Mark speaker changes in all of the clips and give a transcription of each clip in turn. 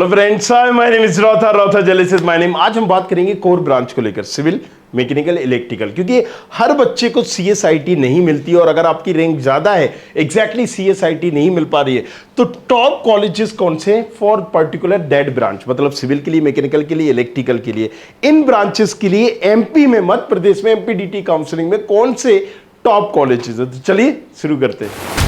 Speaker 1: Hello friends, my name is रौथा जेलिस is my name. आज हम बात करेंगे कोर ब्रांच को लेकर, सिविल, मैकेनिकल, इलेक्ट्रिकल, क्योंकि हर बच्चे को सीएसआईटी नहीं मिलती और अगर आपकी रैंक ज्यादा है, एग्जैक्टली सीएसआईटी नहीं मिल पा रही है, तो टॉप कॉलेजेस कौन से फॉर पर्टिकुलर दैट ब्रांच, मतलब सिविल के लिए, मैकेनिकल के लिए, इलेक्ट्रिकल के लिए, इन ब्रांचेस के लिए एमपी में, मध्य प्रदेश में एमपीडीटी काउंसलिंग में कौन से टॉप कॉलेजेस है। तो चलिए शुरू करते हैं।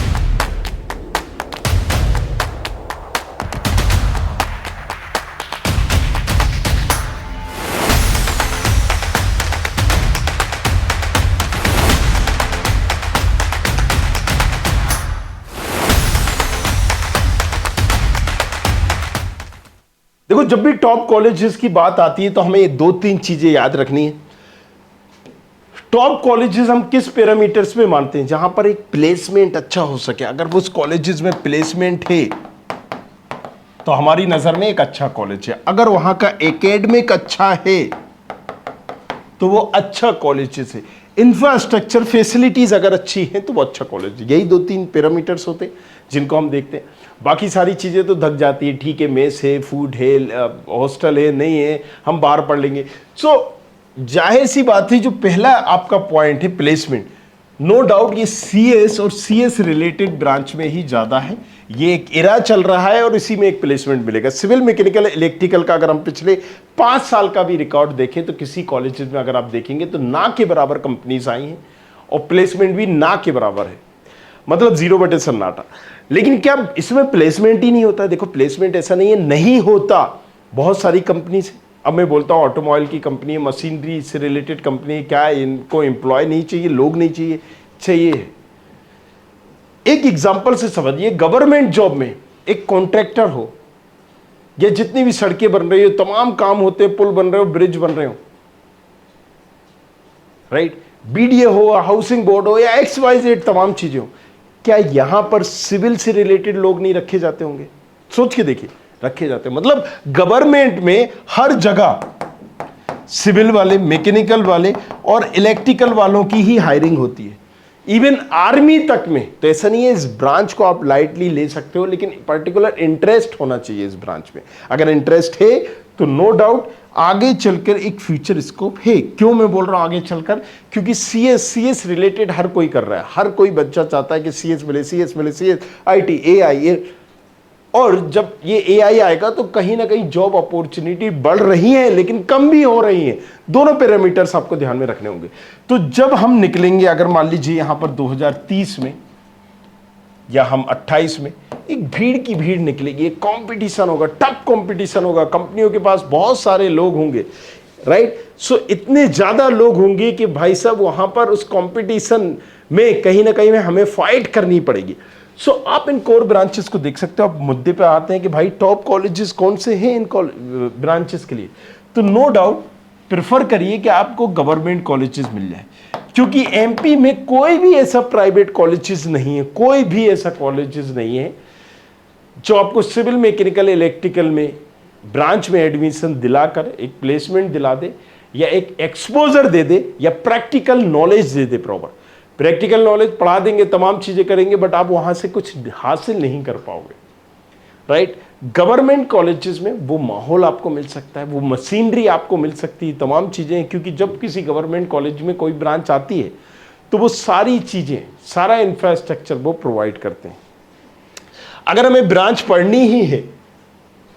Speaker 1: देखो, जब भी टॉप कॉलेजेस की बात आती है तो हमें दो तीन चीजें याद रखनी है। टॉप कॉलेजेस हम किस पैरामीटर्स में मानते हैं? जहां पर एक प्लेसमेंट अच्छा हो सके। अगर उस कॉलेजेस में प्लेसमेंट है तो हमारी नजर में एक अच्छा कॉलेज है। अगर वहां का एकेडमिक अच्छा है तो वो अच्छा कॉलेजेस है। इंफ्रास्ट्रक्चर फैसिलिटीज अगर अच्छी है तो वो अच्छा कॉलेज है। यही दो तीन पैरामीटर्स होते हैं जिनको हम देखते हैं। बाकी सारी चीजें तो धक जाती है, ठीक है, मेस है, फूड है, हॉस्टल है, नहीं है, हम बाहर पढ़ लेंगे। सो जाहिर सी बात है, जो पहला आपका पॉइंट है प्लेसमेंट, नो डाउट ये सीएस और सीएस रिलेटेड ब्रांच में ही ज्यादा है। ये एक एरा चल रहा है और इसी में एक प्लेसमेंट मिलेगा। सिविल, मैकेनिकल, इलेक्ट्रिकल का अगर हम पिछले 5 साल का भी रिकॉर्ड देखें तो किसी कॉलेजेस में अगर आप देखेंगे तो ना के बराबर कंपनीज आई हैं और प्लेसमेंट भी ना के बराबर है, मतलब 0/सन्नाटा। लेकिन क्या इसमें प्लेसमेंट ही नहीं होता? देखो, प्लेसमेंट ऐसा नहीं है नहीं होता, बहुत सारी कंपनीज है। अब मैं बोलता हूँ ऑटोमोबाइल की कंपनी है, मशीनरी से रिलेटेड कंपनी है, क्या इनको एम्प्लॉय नहीं चाहिए, लोग नहीं चाहिए? चाहिए। एक एग्जांपल से समझिए, गवर्नमेंट जॉब में एक कॉन्ट्रैक्टर हो या जितनी भी सड़कें बन रही हो, तमाम काम होते हैं, पुल बन रहे हो, ब्रिज बन रहे हो, राइट, बीडीए हो, हाउसिंग बोर्ड हो या XYZ तमाम चीजें हो, क्या यहां पर सिविल से रिलेटेड लोग नहीं रखे जाते होंगे? सोच के देखिए, रखे जाते हैं। मतलब गवर्नमेंट में हर जगह सिविल वाले, मैकेनिकल वाले और इलेक्ट्रिकल वालों की ही हायरिंग होती है। इवन आर्मी तक में। तो ऐसा नहीं है, इस ब्रांच को आप लाइटली ले सकते हो, लेकिन पर्टिकुलर इंटरेस्ट होना चाहिए इस ब्रांच में। अगर इंटरेस्ट है तो नो डाउट आगे चलकर एक फ्यूचर स्कोप है। क्यों मैं बोल रहा हूं आगे चलकर? क्योंकि सीएस रिलेटेड हर कोई कर रहा है, हर कोई बच्चा चाहता है कि सीएस मिले, सीएस मिले, सीएस, आईटी, एआई। और जब ये एआई आएगा तो कहीं ना कहीं जॉब अपॉर्चुनिटी बढ़ रही है, लेकिन कम भी हो रही है। दोनों पैरामीटर्स आपको ध्यान में रखने होंगे। तो जब हम निकलेंगे, अगर मान लीजिए यहां पर 2030 में या हम 28 में, एक भीड़ की भीड़ निकलेगी, एक कंपटीशन होगा, टफ कंपटीशन होगा, कंपनियों के पास बहुत सारे लोग होंगे, राइट। सो इतने ज्यादा लोग होंगे कि भाई साहब वहां पर उस कंपटीशन में कहीं ना कहीं में हमें फाइट करनी पड़ेगी। सो आप इन कोर ब्रांचेस को देख सकते हो। आप मुद्दे पे आते हैं कि भाई टॉप कॉलेजेस कौन से हैं इन ब्रांचेस के लिए, तो नो डाउट प्रेफर करिए कि आपको गवर्नमेंट कॉलेजेस मिल जाए, क्योंकि एमपी में कोई भी ऐसा प्राइवेट कॉलेजेस नहीं है, कोई भी ऐसा कॉलेजेस नहीं है जो आपको सिविल, मैकेनिकल, इलेक्ट्रिकल में ब्रांच में एडमिशन दिलाकर एक प्लेसमेंट दिला दे या एक एक्सपोजर दे दे या प्रैक्टिकल नॉलेज दे दे। प्रॉपर प्रैक्टिकल नॉलेज पढ़ा देंगे, तमाम चीजें करेंगे, बट आप वहां से कुछ हासिल नहीं कर पाओगे, राइट। गवर्नमेंट कॉलेजेस में वो माहौल आपको मिल सकता है, वो मशीनरी आपको मिल सकती है, तमाम चीजें। क्योंकि जब किसी गवर्नमेंट कॉलेज में कोई ब्रांच आती है तो वो सारी चीजें, सारा इंफ्रास्ट्रक्चर वो प्रोवाइड करते हैं। अगर हमें ब्रांच पढ़नी ही है,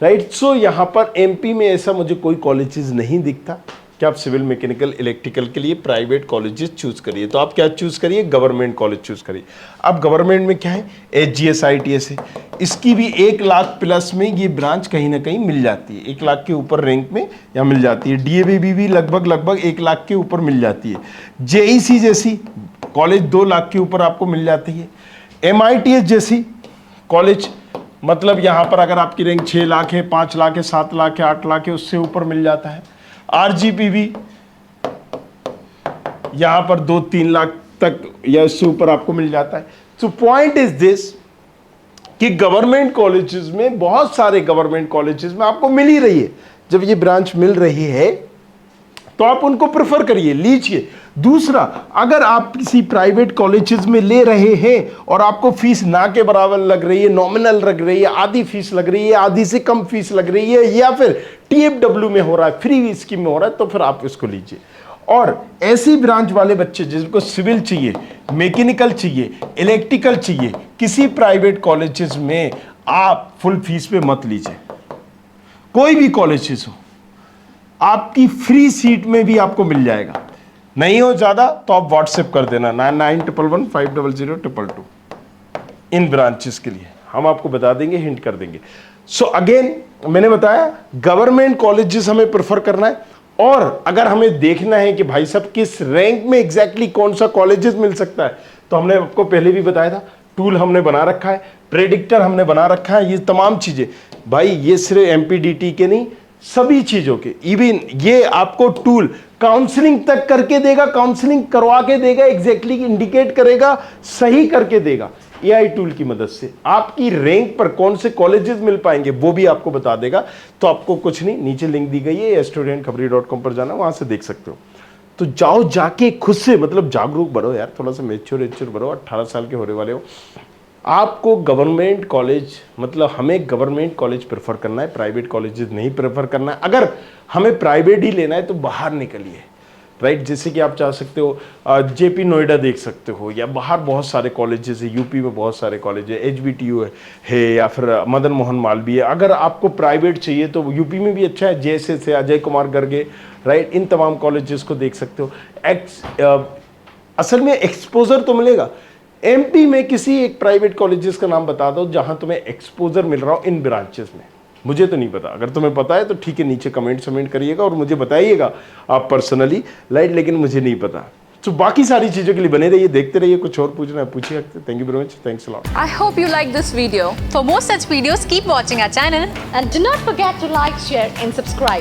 Speaker 1: राइट, सो यहां पर एमपी में ऐसा मुझे कोई कॉलेजेस नहीं दिखता कि आप सिविल, मैकेनिकल, इलेक्ट्रिकल के लिए प्राइवेट कॉलेजेस चूज करिए। तो आप क्या चूज करिए? गवर्नमेंट कॉलेज चूज करिए। अब गवर्नमेंट में क्या है? HGS ITS है, इसकी भी 1 लाख प्लस में ये ब्रांच कहीं ना कहीं मिल जाती है, 1 लाख के ऊपर रैंक में यहाँ मिल जाती है। DAVB भी लगभग 1 लाख के ऊपर मिल जाती है। JEC जैसी कॉलेज 2 लाख के ऊपर आपको मिल जाती है। MITS जैसी कॉलेज, मतलब यहाँ पर अगर आपकी रैंक 6 लाख है, 5 लाख है, 7 लाख है, 8 लाख है, उससे ऊपर मिल जाता है। RGP भी यहां पर 2-3 लाख तक या उससे ऊपर आपको मिल जाता है। सो पॉइंट इज दिस कि गवर्नमेंट कॉलेजेस में, बहुत सारे गवर्नमेंट कॉलेजेस में आपको मिल ही रही है। जब ये ब्रांच मिल रही है तो आप उनको प्रेफर करिए, लीजिए। दूसरा, अगर आप किसी प्राइवेट कॉलेजेस में ले रहे हैं और आपको फीस ना के बराबर लग रही है, नॉमिनल लग रही है, आधी फीस लग रही है, आधी से कम फीस लग रही है, या फिर TFW में हो रहा है, फ्री स्कीम में हो रहा है, तो फिर आप इसको लीजिए। और ऐसी ब्रांच वाले बच्चे जिनको सिविल चाहिए, मैकेनिकल चाहिए, इलेक्ट्रिकल चाहिए, किसी प्राइवेट कॉलेजेस में आप फुल फीस पे मत लीजिए। कोई भी कॉलेजेस हो, आपकी फ्री सीट में भी आपको मिल जाएगा। नहीं हो ज्यादा तो आप व्हाट्सएप कर देना 9911500222 इन ब्रांचेस के लिए, हम आपको बता देंगे, हिंट कर देंगे। सो अगेन मैंने बताया गवर्नमेंट कॉलेजेस हमें प्रेफर करना है, और अगर हमें देखना है कि भाई साहब किस रैंक में एग्जैक्टली कौन सा कॉलेजेस मिल सकता है, तो हमने आपको पहले भी बताया था, टूल हमने बना रखा है, प्रेडिक्टर हमने बना रखा है, ये तमाम चीजें भाई, ये सिर्फ MPDT के नहीं, सभी चीजों के, इवन ये आपको टूल काउंसलिंग तक करके देगा, काउंसलिंग करवा के देगा, एग्जैक्टली इंडिकेट करेगा, सही करके देगा। AI टूल की मदद से आपकी रैंक पर कौन से कॉलेजेस मिल पाएंगे वो भी आपको बता देगा। तो आपको कुछ नहीं, नीचे लिंक दी गई है, studentkhapri.com पर जाना, वहां से देख सकते हो। तो जाओ, जाके खुद से मतलब जागरूक बनो यार, थोड़ा सा मैच्योर बनो, 18 साल के होने वाले हो। आपको गवर्नमेंट कॉलेज, मतलब हमें गवर्नमेंट कॉलेज प्रेफर करना है, प्राइवेट कॉलेजेस नहीं प्रेफर करना है। अगर हमें प्राइवेट ही लेना है तो बाहर निकलिए, राइट। जैसे कि आप चाह सकते हो JP नोएडा देख सकते हो, या बाहर बहुत सारे कॉलेजेस है, यूपी में बहुत सारे कॉलेज है, HBTU है, या फिर मदन मोहन मालवीय है। अगर आपको प्राइवेट चाहिए तो यूपी में भी अच्छा है, JSS है, अजय कुमार गर्गे, राइट। इन तमाम कॉलेजेस को देख सकते हो। असल में एक्सपोजर तो मिलेगा। MP में किसी एक प्राइवेट कॉलेजेस का नाम बता दो जहां तुम्हें एक्सपोजर मिल रहा हो इन ब्रांचेस में, मुझे तो नहीं पता। अगर तुम्हें पता है तो ठीक है, नीचे कमेंट करिएगा और मुझे बताइएगा आप पर्सनली, राइट, लेकिन मुझे नहीं पता। तो बाकी सारी चीजों के लिए बने रहिए, देखते रहिए। कुछ और पूछना है पूछिए। Thank you very much, thanks a lot.
Speaker 2: I hope you like this video. For more such videos, keep watching our channel.
Speaker 3: And do not forget to like, share and subscribe.